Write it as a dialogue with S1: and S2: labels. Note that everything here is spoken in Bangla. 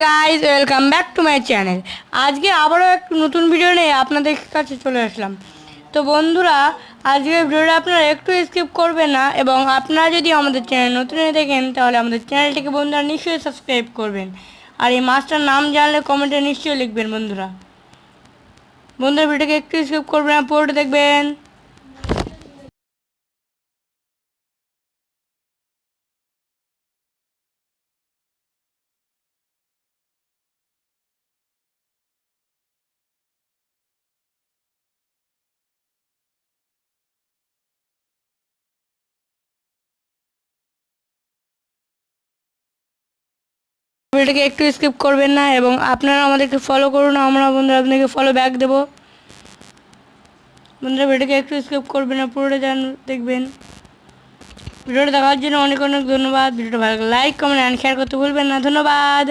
S1: Guys welcome back to my channel. আজকে আবারও একটু নতুন ভিডিও নিয়ে আপনাদের কাছে চলে আসলাম। তো বন্ধুরা, আজকের ভিডিওটা আপনারা একটু স্কিপ করবেন না, এবং আপনারা যদি আমাদের চ্যানেল নতুন হয়ে দেখেন তাহলে আমাদের চ্যানেলটিকে বন্ধুরা নিশ্চয়ই সাবস্ক্রাইব করবেন। আর এই মাছটার নাম জানলে কমেন্টে নিশ্চয়ই লিখবেন। বন্ধুরা ভিডিওকে একটু স্কিপ করবেন না, পুরোটা দেখবেন। ভিডিওটাকে একটু স্কিপ করবেন না, এবং আপনারা আমাদেরকে ফলো করুন, আমরা বন্ধুরা আপনাকে ফলো ব্যাক দেবো। বন্ধুরা ভিডিওকে একটু স্কিপ করবেন না, পুরোটা দেখবেন। ভিডিওটা দেখার জন্য অনেক অনেক ধন্যবাদ। ভিডিওটা ভালো লাগলে লাইক কমেন্ট অ্যান্ড শেয়ার করতে ভুলবেন না। ধন্যবাদ।